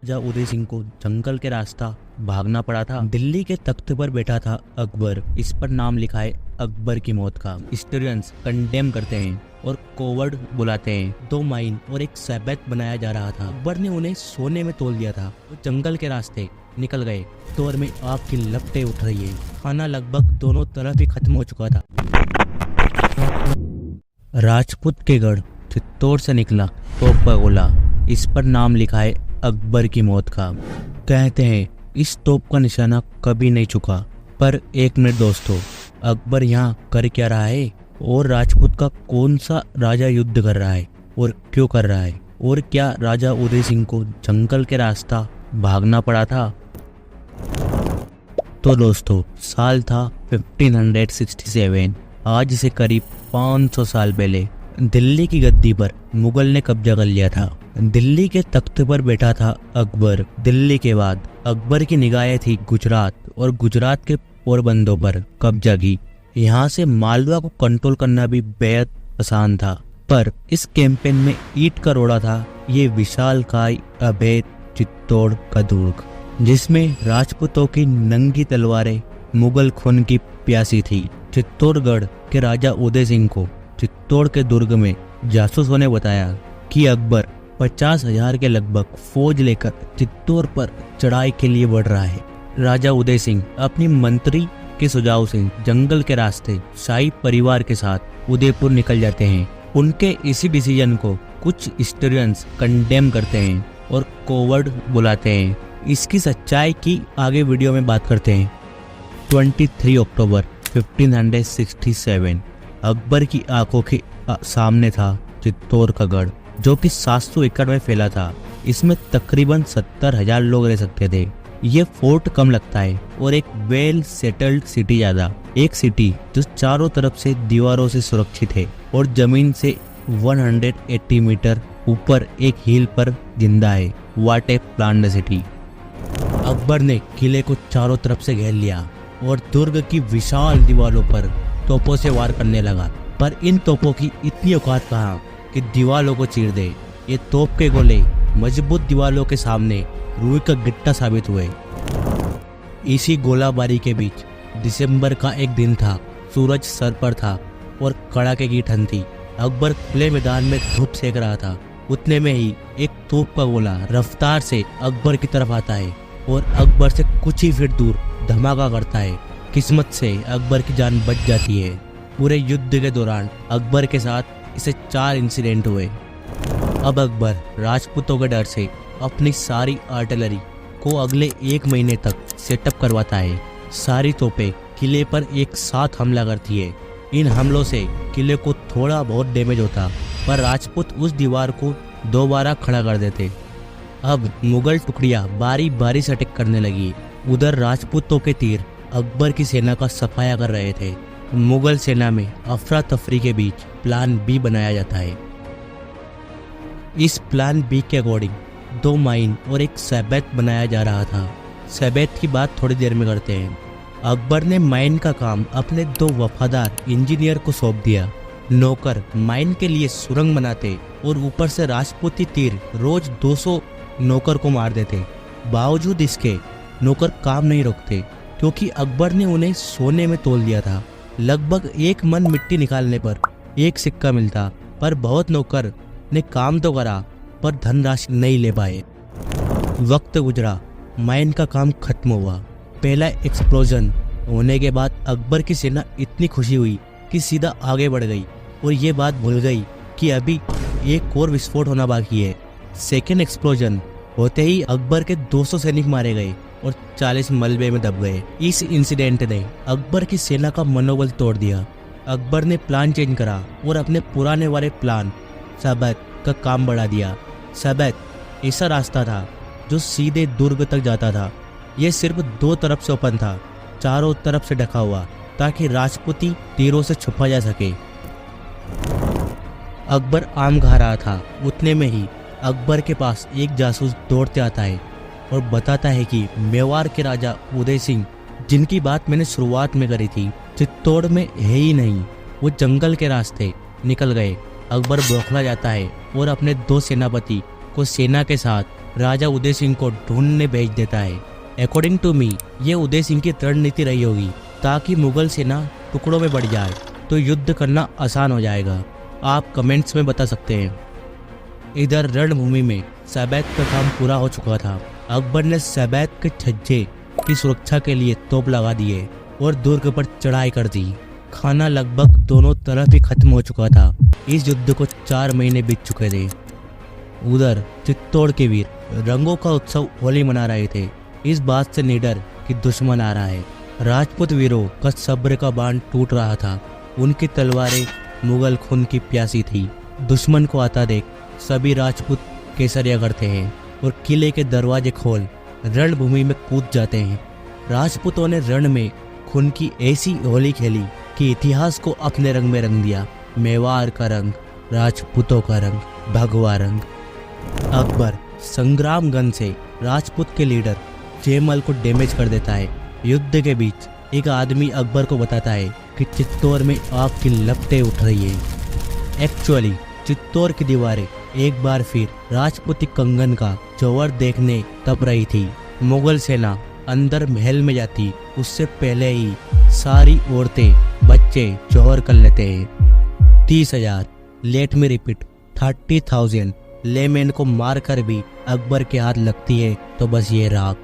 राजा उदय सिंह को जंगल के रास्ता भागना पड़ा था। दिल्ली के तख्त पर बैठा था अकबर। इस पर नाम लिखा है अकबर की मौत का। हिस्टोरियंस कंडेम करते हैं और कोवर्ड बुलाते हैं। 2 माइन और एक सैबत बनाया जा रहा था। अकबर ने उन्हें सोने में तोल दिया था। वो जंगल के रास्ते निकल गए। दौर में आग की लपटें उठ रही है। खाना लगभग दोनों तरफ ही खत्म हो चुका था। राजपूत के गढ़ चित्तौड़ से निकला तोप का गोला। इस पर नाम लिखा है अकबर की मौत का। कहते हैं इस तोप का निशाना कभी नहीं चुका। पर एक मिनट दोस्तों, अकबर यहाँ कर क्या रहा है और राजपूत का कौन सा राजा युद्ध कर रहा है और क्यों कर रहा है, और क्या राजा उदय सिंह को जंगल के रास्ता भागना पड़ा था? तो दोस्तों, साल था 1567। आज से करीब 500 साल पहले दिल्ली की गद्दी पर मुगल ने कब्जा कर लिया था। दिल्ली के तख्त पर बैठा था अकबर। दिल्ली के बाद अकबर की निगाहें थी गुजरात, और गुजरात के पोरबंदर पर कब्जा की। यहाँ से मालवा को कंट्रोल करना भी बेहद आसान था। पर इस कैंपेन में ईंट का रोड़ा था ये विशालकाय अभेद चित्तौड़ का दुर्ग, जिसमें राजपूतों की नंगी तलवारें मुगल खून की प्यासी थी। चित्तौड़गढ़ के राजा उदय सिंह को चित्तौड़ के दुर्ग में जासूसों ने बताया कि अकबर 50,000 के लगभग फौज लेकर चित्तौड़ पर चढ़ाई के लिए बढ़ रहा है। राजा उदय सिंह अपनी मंत्री के सुझाव से जंगल के रास्ते शाही परिवार के साथ उदयपुर निकल जाते हैं। उनके इसी डिसीजन को कुछ हिस्टोरियंस कंडेम करते हैं और कोवर्ड बुलाते हैं। इसकी सच्चाई की आगे वीडियो में बात करते हैं। 23 अक्टूबर 1567 अकबर की आंखों के सामने था चित्तौड़ का गढ़, जो कि 700 एकड़ में फैला था। इसमें तकरीबन 70,000 लोग रह सकते थे। ये फोर्ट कम लगता है और एक वेल सेटल्ड सिटी ज्यादा। एक सिटी जो चारों तरफ से दीवारों से सुरक्षित है और जमीन से 180 मीटर ऊपर एक हिल पर जिंदा है। What A planned city. Akbar ने किले को चारों तरफ से घेर लिया और दुर्ग की विशाल दीवारों पर तोपों से वार करने लगा। पर इन तोपों की इतनी औकात कहाँ कि दीवारों को चीर दे। ये तोप के गोले मजबूत दीवारों के सामने रुई का गिट्टा साबित हुए। इसी गोलाबारी के बीच दिसंबर का एक दिन था। सूरज सर पर था और कड़ाके की ठंड थी। अकबर खुले मैदान में धूप सेक रहा था। उतने में ही एक तोप का गोला रफ्तार से अकबर की तरफ आता है और अकबर से कुछ ही फीट दूर धमाका करता है। किस्मत से अकबर की जान बच जाती है। पूरे युद्ध के दौरान अकबर के साथ इसे 4 इंसिडेंट हुए। अब अकबर राजपूतों के डर से अपनी सारी आर्टिलरी को अगले 1 महीने तक सेटअप करवाता है। सारी तोपें किले पर एक साथ हमला करती है। इन हमलों से किले को थोड़ा बहुत डैमेज होता, पर राजपूत उस दीवार को दोबारा खड़ा कर देते। अब मुगल टुकड़ियां बारी बारी से अटैक करने लगी। उधर राजपूतों के तीर अकबर की सेना का सफाया कर रहे थे। मुगल सेना में अफरा तफरी के बीच प्लान बी बनाया जाता है। इस प्लान बी के अकॉर्डिंग 2 माइन और एक सैबत बनाया जा रहा था। सैबत की बात थोड़ी देर में करते हैं। अकबर ने माइन का काम अपने 2 वफादार इंजीनियर को सौंप दिया। नौकर माइन के लिए सुरंग बनाते और ऊपर से राजपूती तीर रोज 200 नौकर को मार देते। बावजूद इसके नौकर काम नहीं रोकते, क्योंकि अकबर ने उन्हें सोने में तोल दिया था। लगभग 1 मन मिट्टी निकालने पर 1 सिक्का मिलता। पर बहुत नौकर ने काम तो करा, पर धनराशि नहीं ले पाए। वक्त गुजरा, माइन का काम खत्म हुआ। पहला एक्सप्लोजन होने के बाद अकबर की सेना इतनी खुशी हुई कि सीधा आगे बढ़ गई और ये बात भूल गई कि अभी एक और विस्फोट होना बाकी है। सेकेंड एक्सप्लोजन होते ही अकबर के 200 सैनिक मारे गए और 40 मलबे में दब गए। इस इंसिडेंट ने अकबर की सेना का मनोबल तोड़ दिया। अकबर ने प्लान चेंज करा और अपने पुराने वाले प्लान सैबत का काम बढ़ा दिया। सैबत ऐसा रास्ता था जो सीधे दुर्ग तक जाता था। यह सिर्फ 2 तरफ से ओपन था, चारों तरफ से ढका हुआ, ताकि राजपूती तीरों से छुपा जा सके। अकबर आम खा रहा था। उतने में ही अकबर के पास एक जासूस दौड़ते आता है और बताता है कि मेवाड़ के राजा उदय सिंह, जिनकी बात मैंने शुरुआत में करी थी, चित्तौड़ में है ही नहीं। वो जंगल के रास्ते निकल गए। अकबर बौखला जाता है और अपने 2 सेनापति को सेना के साथ राजा उदय सिंह को ढूंढने भेज देता है। अकॉर्डिंग टू मी ये उदय सिंह की रणनीति रही होगी ताकि मुगल सेना टुकड़ों में बढ़ जाए तो युद्ध करना आसान हो जाएगा। आप कमेंट्स में बता सकते हैं। इधर रणभूमि में सैबैक का काम पूरा हो चुका था। अकबर ने सैबैक के छज्जे की सुरक्षा के लिए तोप लगा दिए और दुर्ग पर चढ़ाई कर दी। खाना लगभग दोनों तरफ ही खत्म हो चुका था। इस युद्ध को 4 महीने बीत चुके थे। उधर चित्तौड़ के वीर रंगों का उत्सव होली मना रहे थे, इस बात से निडर कि दुश्मन आ रहा है। राजपूत वीरों का सब्र का बांध टूट रहा था। उनकी तलवारें मुगल खून की प्यासी थी। दुश्मन को आता देख सभी राजपूत केसरिया करते हैं और किले के दरवाजे खोल रणभूमि में कूद जाते हैं। राजपूतों ने रण में खून की ऐसी होली खेली कि इतिहास को अपने रंग में रंग दिया। मेवाड़ का रंग, राजपूतों का रंग, भगवा रंग। अकबर संग्रामगंज से राजपूत के लीडर जयमल को डैमेज कर देता है। युद्ध के बीच एक आदमी अकबर को बताता है कि चित्तौड़ में आग की लपटें उठ रही है। एक्चुअली चित्तौड़ की दीवारें एक बार फिर राजपूती कंगन का जौहर देखने तप रही थी। मुगल सेना अंदर महल में जाती उससे पहले ही सारी औरतें बच्चे जौहर कर लेते हैं। 30,000 लेट में रिपीट 30,000 लेमैन को मारकर भी अकबर के हाथ लगती है तो बस ये राख।